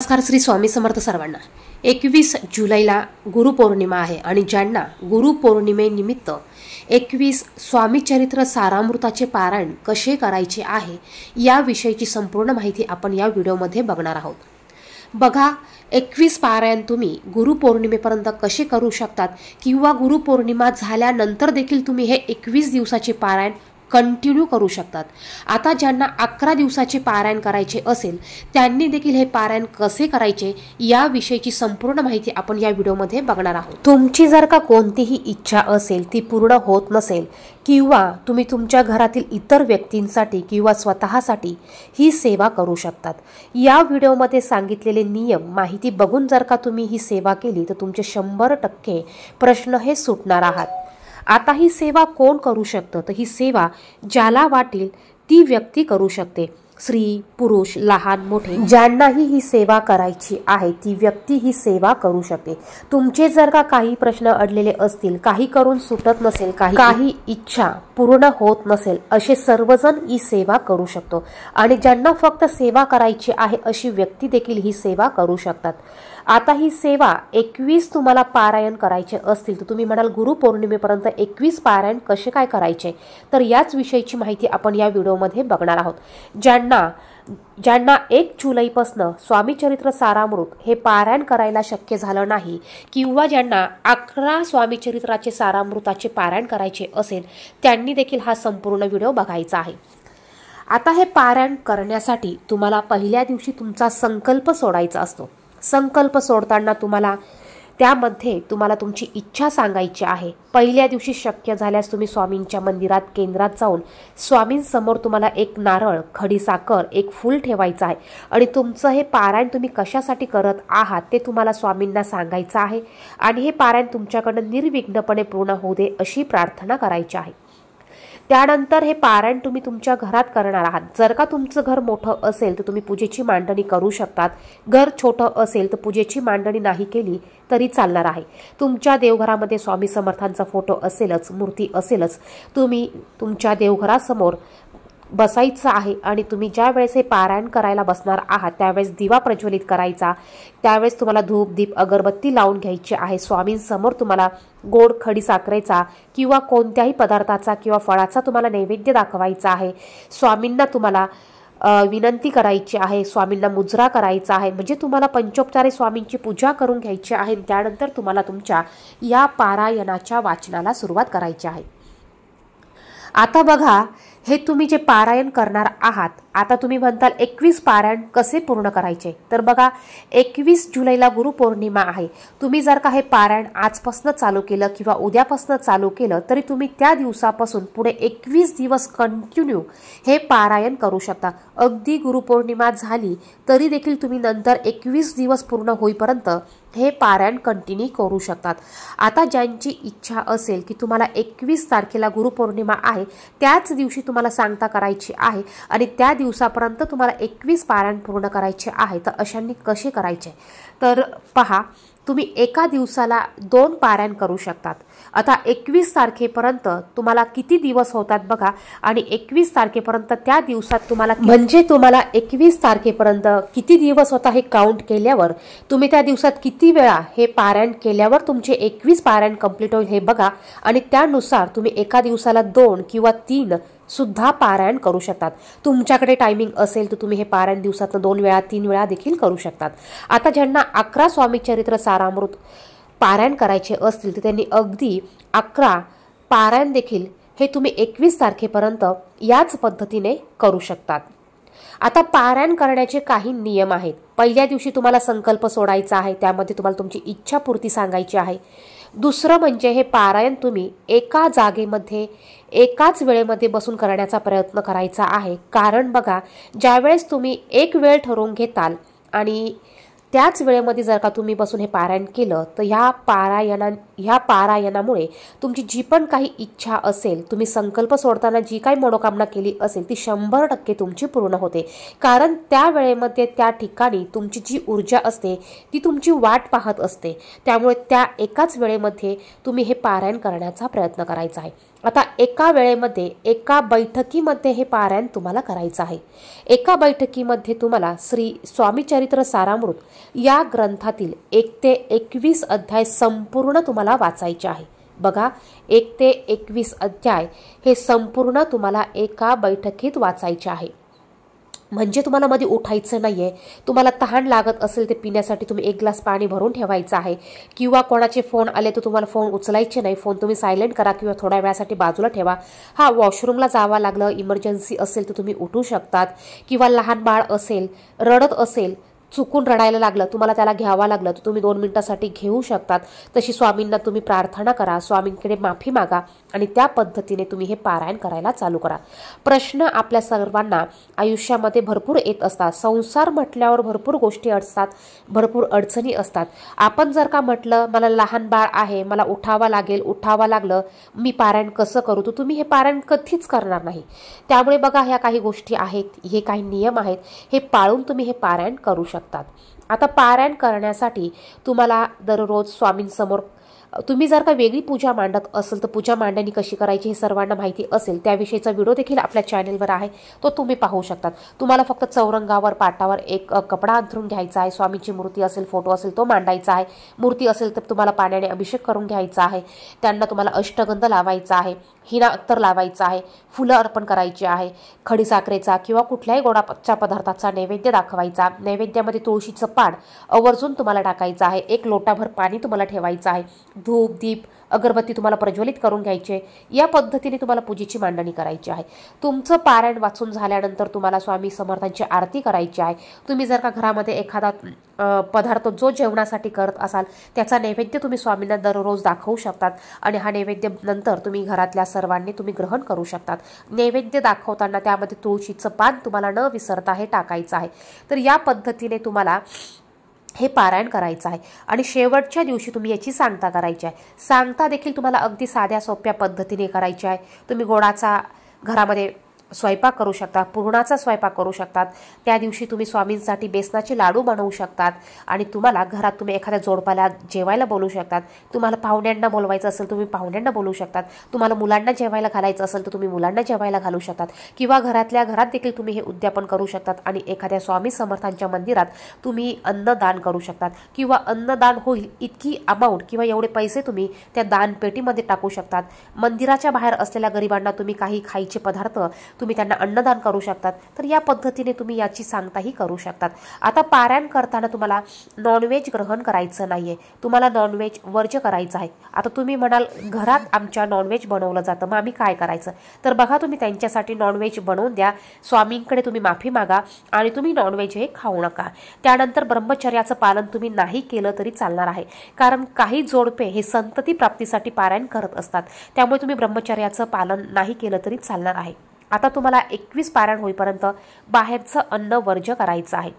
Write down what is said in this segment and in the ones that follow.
नमस्कार. श्री स्वामी समर्थ सर्वांना. 21 जुलैला गुरुपौर्णिमा आहे आणि ज्यांना गुरुपौर्णिमेनिमित्त 21 स्वामीचरित्र सारामृताचे पारायण कसे करायचे आहे याविषयीची संपूर्ण माहिती आपण या व्हिडिओमध्ये बघणार आहोत. बघा, 21 पारायण तुम्ही गुरुपौर्णिमेपर्यंत कसे करू शकतात किंवा गुरुपौर्णिमा झाल्यानंतर देखील तुम्ही हे 21 दिवसाचे पारायण कंटिन्यू करू शकतात. आता ज्यांना 11 दिवसाचे पारायण करायचे असेल त्यांनी देखील हे पारायण कसे करायचे याविषयीची संपूर्ण माहिती आपण या व्हिडिओमध्ये बघणार आहोत. तुमची जर का कोणतीही इच्छा असेल ती पूर्ण होत नसेल किंवा तुम्ही तुमच्या घरातील इतर व्यक्तींसाठी किंवा स्वतःसाठी ही सेवा करू शकतात. या व्हिडिओमध्ये सांगितलेले नियम माहिती बघून जर का तुम्ही ही सेवा केली तर तुमचे 100% प्रश्न हे सुटणार आहात. आता ही सेवा कोण करू शकतं? तर ही सेवा ज्याला वाटेल ती व्यक्ती करू शकते. स्त्री, पुरुष, लहान मोठे ज्यांनाही ही सेवा करायची आहे ती व्यक्ती ही सेवा करू शकते. तुमचे जर का काही प्रश्न अडलेले असतील, काही करून सुटत नसेल, काही इच्छा पूर्ण होत नसेल, असे सर्वजण ही सेवा करू शकतो. आणि ज्यांना फक्त सेवा करायची आहे अशी व्यक्ती देखील ही सेवा करू शकतात. आता ही सेवा 21 तुम्हाला पारायण करायचे असतील तर तुम्ही म्हणाल गुरुपौर्णिमेपर्यंत 21 पारायण कसे काय करायचे, तर याच विषयीची माहिती आपण या व्हिडिओमध्ये बघणार आहोत. ज्यांना 1 जुलैपासून स्वामीचरित्र सारामृत हे पारायण करायला शक्य झालं नाही किंवा ज्यांना 11 स्वामीचरित्राचे सारामृताचे पारायण करायचे असेल त्यांनी देखील हा संपूर्ण व्हिडिओ बघायचा आहे. आता हे पारायण करण्यासाठी तुम्हाला पहिल्या दिवशी तुमचा संकल्प सोडायचा असतो. संकल्प सोडताना त्यामध्ये तुम्हाला तुमची इच्छा सांगायची आहे. पहिल्या दिवशी शक्य झाल्यास तुम्ही स्वामींच्या मंदिरात केंद्रात जाऊन स्वामींसमोर तुम्हाला एक नारळ, खडी साखर, एक फूल ठेवायचं आहे आणि तुमचं हे पारायण तुम्ही कशासाठी करत आहात ते तुम्हाला स्वामींना सांगायचं आहे आणि हे पारायण तुमच्याकडनं निर्विघ्नपणे पूर्ण होऊ दे अशी प्रार्थना करायची आहे. त्यानंतर हे पारायण तुम्ही तुमच्या घरात करणार आहात. जर का तुमचं घर मोठं असेल तर तुम्ही पूजेची मांडणी करू शकतात. घर छोटं असेल तर पूजेची मांडणी नाही केली तरी चालणार आहे. तुमच्या देवघरामध्ये स्वामी समर्थांचा फोटो असेलच, मूर्ती असेलच. तुम्ही तुमच्या देवघरासमोर बसायचं आहे आणि तुम्ही ज्या वेळेस हे पारायण करायला बसणार आहात त्यावेळेस दिवा प्रज्वलित करायचा. त्यावेळेस तुम्हाला धूप, दीप, अगरबत्ती लावून घ्यायची आहे. स्वामींसमोर तुम्हाला गोड खडी साखरेचा किंवा कोणत्याही पदार्थाचा किंवा फळाचा तुम्हाला नैवेद्य दाखवायचा आहे. स्वामींना तुम्हाला विनंती करायची आहे, स्वामींना मुजरा करायचा आहे, म्हणजे तुम्हाला पंचोपचारे स्वामींची पूजा करून घ्यायची आहे. त्यानंतर तुम्हाला तुमच्या या पारायणाच्या वाचनाला सुरुवात करायची आहे. आता बघा, हे तुम्ही जे पारायण करणार आहात, आता तुम्ही म्हणताल 21 पारायण कसे पूर्ण करायचे, तर बघा 21 जुलैला गुरुपौर्णिमा आहे. तुम्ही जर का हे पारायण आजपासून चालू केलं किंवा उद्यापासून चालू केलं तरी तुम्ही त्या दिवसापासून पुढे 21 दिवस कंटिन्यू हे पारायण करू शकता. अगदी गुरुपौर्णिमा झाली तरी देखील तुम्ही नंतर 21 दिवस पूर्ण होईपर्यंत हे पारायण कंटिन्यू करू शकतात. आता ज्यांची इच्छा असेल की तुम्हाला 21 तारखेला गुरुपौर्णिमा आहे त्याच दिवशी तुम्हाला सांगता करायची आहे आणि त्या दिवसापर्यंत तुम्हाला 21 पारायण पूर्ण करायचे आहे, तर अशांनी कसे करायचे, तर पहा, तुम्ही एका दिवसाला 2 पारायण करू शकतात. आता 21 तारखेपर्यंत तुम्हाला किती दिवस होतात बघा आणि 21 तारखेपर्यंत त्या दिवसात तुम्हाला 21 तारखेपर्यंत किती दिवस होता हे काउंट केल्यावर तुम्ही त्या दिवसात किती वेळा हे पारायण केल्यावर तुमचे 21 पारायण कंप्लीट होईल हे बघा आणि त्यानुसार तुम्ही एका दिवसाला 2 किंवा 3 सुद्धा पारायण करू शकतात. तुमच्याकडे टायमिंग असेल तर तुम्ही हे पारायण दिवसातून 2 वेळा 3 वेळा देखील करू शकतात. आता ज्यांना 11 स्वामीचरित्र सारामृत पारायण करायचे असतील तर त्यांनी अगदी 11 पारायण देखील हे तुम्ही 21 तारखेपर्यंत याच पद्धतीने करू शकतात. आता पारायण करण्याचे काही नियम आहेत. पहिल्या दिवशी तुम्हाला संकल्प सोडायचा आहे, त्यामध्ये तुम्हाला तुमची इच्छापूर्ती सांगायची आहे. दुसरं म्हणजे हे पारायण तुम्ही एका जागेमध्ये एकाच वेळेमध्ये बसून करण्याचा प्रयत्न करायचा आहे. कारण बघा, ज्यावेळेस तुम्ही एक वेळ ठरवून घेताल आणि त्याच वेळेमध्ये जर का तुम्ही बसून हे पारायण केलं तर ह्या पारायणामुळे तुमची जी पण काही इच्छा असेल, तुम्ही संकल्प सोडताना जी काही मनोकामना केली असेल ती 100% तुमची पूर्ण होते. कारण त्या वेळेमध्ये त्या ठिकाणी तुमची जी ऊर्जा असते ती तुमची वाट पाहत असते. त्यामुळे त्या एकाच वेळेमध्ये तुम्ही हे पारायण करण्याचा प्रयत्न करायचा आहे. आता एका वेळेमध्ये एका बैठकीमध्ये हे पारायण तुम्हाला करायचं आहे। एका बैठकीमध्ये तुम्हाला श्री स्वामीचरित्र सारामृत या ग्रंथातील 1 ते 21 अध्याय संपूर्ण तुम्हाला वाचायचे आहे। बघा, 1 ते 21 अध्याय हे संपूर्ण तुम्हाला एका बैठकीत वाचायचे आहे। म्हणजे तुम्हाला मध्ये उठायचं नाहीये। तुम्हाला तहान लागत असेल ते पिण्यासाठी तुम्ही 1 ग्लास पाणी भरून ठेवायचं आहे, किंवा कोणाचे फोन आले तर तुम्हाला फोन उचलायचे नाही, फोन तुम्ही सायलेंट करा किंवा थोड्या वेळासाठी बाजूला ठेवा। हा, वॉशरूमला जावं लागलं, इमर्जन्सी असेल तर तुम्ही उठू शकतात, किंवा लहान बाळ असेल, रडत असेल, चुकून रडायला लागलं, तुम्हाला त्याला घ्यावा लागलं तर तुम्ही 2 मिनिटासाठी घेऊ शकतात। तशी स्वामींना तुम्ही प्रार्थना करा, स्वामींकडे माफी मागा आणि त्या पद्धतीने तुम्ही हे पारायण करायला चालू करा। प्रश्न आपल्या सर्वांना आयुष्यामध्ये भरपूर येत असतात। संसार म्हटल्यावर भरपूर गोष्टी असतात, भरपूर अडचणी असतात। आपण जर का म्हटलं मला लहान बाळ आहे, मला उठावं लागलं, मी पारायण कसं करू, तर तुम्ही हे पारायण कधीच करणार नाही। त्यामुळे बघा, ह्या काही गोष्टी आहेत, हे काही नियम आहेत, हे पाळून तुम्ही हे पारायण करू शकता। आता पारायण करण्यासाठी तुम्हाला दररोज स्वामींसमोर तुम्ही जर का वेगळी पूजा मांडत असेल तर पूजा मांडणी कशी करायची हे सर्वांना माहिती असेल, त्याविषयीचा व्हिडिओ देखील आपल्या चॅनलवर आहे, तो तुम्ही पाहू शकतात। तुम्हाला फक्त चौरंगावर पाटावर एक कपडा अंथरून घ्यायचा आहे, स्वामींची मूर्ती असेल, फोटो असेल तो मांडायचा आहे, मूर्ती असेल तर तुम्हाला पाण्याने अभिषेक करून घ्यायचा आहे, त्यांना तुम्हाला अष्टगंध लावायचा आहे, हिना अत्तर लावायचा आहे, फुलं अर्पण करायची आहे, खडीसाखरेचा किंवा कुठल्याही गोडाच्या पदार्थाचा नैवेद्य दाखवायचा। नैवेद्यामध्ये तुळशीचं पान आवर्जून तुम्हाला टाकायचं आहे, 1 लोटाभर पाणी तुम्हाला ठेवायचं आहे, धूप दीप अगरबत्ती तुम्हाला प्रज्वलित करून घ्यायचे। या पद्धतीने तुम्हाला पूजेची मांडणी करायची आहे। तुमचं पारायण वाचून झाल्यानंतर तुम्हाला स्वामी समर्थांची आरती करायची आहे। तुम्ही जर का घरामध्ये एखादा पदार्थ जो जेवणासाठी करत असाल त्याचा नैवेद्य तुम्ही स्वामींना दररोज दाखवू शकतात आणि हा नैवेद्य नंतर तुम्ही घरातल्या सर्वांनी तुम्ही ग्रहण करू शकतात। नैवेद्य दाखवताना त्यामध्ये तुळशीचं पान तुम्हाला न विसरता हे टाकायचं आहे। तर या पद्धतीने तुम्हाला हे पारायण करायचं आहे आणि शेवटच्या दिवशी तुम्ही याची सांगता करायची आहे। सांगता देखील तुम्हाला अगदी साध्या सोप्या पद्धतीने करायची आहे। तुम्ही गोडाचा घरामध्ये स्वयंपाक करू शकता, पुरणाचा स्वयंपाक करू शकतात। त्या दिवशी तुम्ही स्वामींसाठी बेसनाचे लाडू बनवू शकतात आणि तुम्हाला घरात तुम्ही एखाद्या जोडप्याला जेवायला बोलवू शकतात। तुम्हाला पाहुण्यांना बोलवायचं असेल तुम्ही पाहुण्यांना बोलवू शकतात। तुम्हाला मुलांना जेवायला घालायचं असेल तर तुम्ही मुलांना जेवायला घालू शकतात, किंवा घरातल्या घरात देखील तुम्ही हे उद्यापन करू शकतात आणि एखाद्या स्वामी समर्थांच्या मंदिरात तुम्ही अन्नदान करू शकतात, किंवा अन्नदान होईल इतकी अमाऊंट किंवा एवढे पैसे तुम्ही त्या दानपेटीमध्ये टाकू शकतात। मंदिराच्या बाहेर असलेल्या गरिबांना तुम्ही काही खायचे पदार्थ तुम्ही त्यांना अन्नदान करू शकतात। तर या पद्धतीने तुम्ही याची सांगताही करू शकतात। आता पारायण करताना तुम्हाला नॉनव्हेज ग्रहण करायचं नाहीये, तुम्हाला नॉनव्हेज वर्ज्य करायचं आहे। आता तुम्ही म्हणाल घरात आमच्या नॉनव्हेज बनवलं जातं, मग आम्ही काय करायचं? तर बघा, तुम्ही त्यांच्यासाठी नॉनव्हेज बनवून द्या, स्वामींकडे तुम्ही माफी मागा आणि तुम्ही नॉनव्हेज हे खाऊ नका। त्यानंतर ब्रह्मचर्याचं पालन तुम्ही नाही केलं तरी चालणार आहे, कारण काही जोडपे हे संतती प्राप्तीसाठी पारायण करत असतात, त्यामुळे तुम्ही ब्रह्मचर्याचं पालन नाही केलं तरी चालणार आहे। आता तुम्हाला 21 पारायण होईपर्यंत बाहेरचं अन्न वर्ज्य करायचं आहे।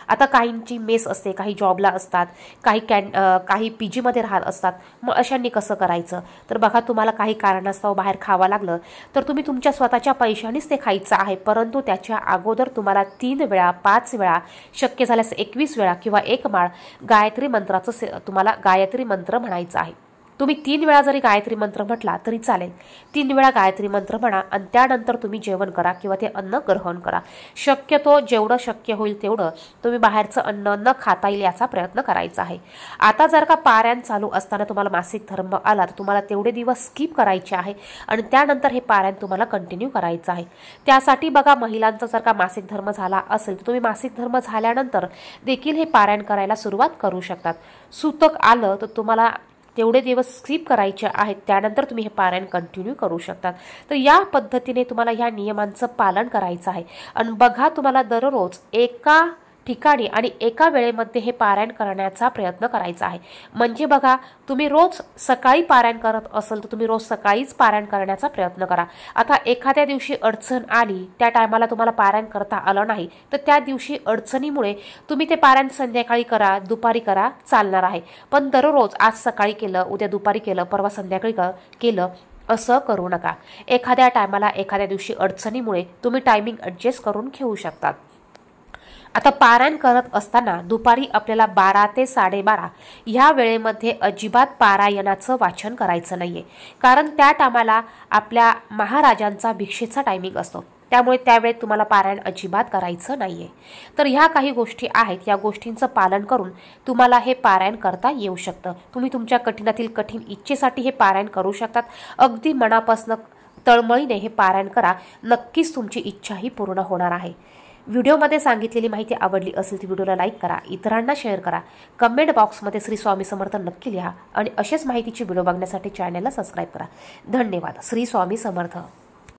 आता काहींची मेस असते, काही जॉबला असतात, काही पीजीमध्ये राहत असतात, मग अशांनी कसं करायचं? तर बघा, तुम्हाला काही कारणास्तव बाहेर खावं लागलं तर तुम्ही तुमच्या स्वतःच्या पैशानेच ते खायचं आहे, परंतु त्याच्या अगोदर तुम्हाला 3 वेळा 5 वेळा शक्य झाल्यास 21 वेळा किंवा 1 माळ गायत्री मंत्राचं तुम्हाला गायत्री मंत्र म्हणायचं आहे। तुम्ही 3 वेळा जरी गायत्री मंत्र म्हटला तरी चालेल, 3 वेळा गायत्री मंत्र म्हणा आणि त्यानंतर तुम्ही जेवण करा किंवा ते अन्न ग्रहण करा। शक्यतो जेवढं शक्य होईल तेवढं तुम्ही बाहेरचं अन्न न खाता येईल याचा प्रयत्न करायचा आहे। आता जर का पारायण चालू असताना तुम्हाला मासिक धर्म आला तर तुम्हाला तेवढे दिवस स्किप करायचे आहे आणि त्यानंतर हे पारायण तुम्हाला कंटिन्यू करायचं आहे। त्यासाठी बघा, महिलांचा जर का मासिक धर्म झाला असेल तर तुम्ही मासिक धर्म झाल्यानंतर देखील हे पारायण करायला सुरुवात करू शकतात। सूतक आलं तर तुम्हाला तेवढे दिवस स्किप करायचे आहेत, त्यानंतर तुम्ही हे पारायण कंटिन्यू करू शकतात। तर या पद्धतीने तुम्हाला ह्या नियमांचं पालन करायचं आहे आणि बघा, तुम्हाला दररोज एका ठिकाणी आणि एका वेळेमध्ये हे पारायण करण्याचा प्रयत्न करायचा आहे। म्हणजे बघा, तुम्ही रोज सकाळी पारायण करत असेल तर तुम्ही रोज सकाळीच पारायण करण्याचा प्रयत्न करा। आता एखाद्या दिवशी अडचण आली, त्या टायमाला तुम्हाला पारायण करता आलं नाही तर त्या दिवशी अडचणीमुळे तुम्ही ते पारायण संध्याकाळी करा, दुपारी करा, चालणार आहे। पण दररोज आज सकाळी केलं, उद्या दुपारी केलं, परवा संध्याकाळी केलं असं करू नका। एखाद्या टायमाला एखाद्या दिवशी अडचणीमुळे तुम्ही टायमिंग ॲडजस्ट करून घेऊ शकतात। आता पारायण करत असताना दुपारी आपल्याला 12 ते 12:30 ह्या वेळेमध्ये अजिबात पारायणाचं वाचन करायचं नाहीये, कारण त्या टायमाला आपल्या महाराजांचा भिक्षेचा टायमिंग असतो, त्यामुळे त्यावेळेत तुम्हाला पारायण अजिबात करायचं नाहीये। तर ह्या काही गोष्टी आहेत, या गोष्टींचं पालन करून तुम्हाला हे पारायण करता येऊ शकतं। तुम्ही तुमच्या कठीणातील कठीण इच्छेसाठी हे पारायण करू शकतात। अगदी मनापासून तळमळीने हे पारायण करा, नक्कीच तुमची इच्छाही पूर्ण होणार आहे। व्हिडिओमध्ये सांगितलेली माहिती आवडली असेल तर व्हिडिओला लाईक करा, इतरांना शेअर करा, कमेंट बॉक्समध्ये श्री स्वामी समर्थ नक्की लिहा आणि अशाच माहितीची व्हिडिओ बघण्यासाठी चॅनलला सबस्क्राईब करा। धन्यवाद। श्री स्वामी समर्थ।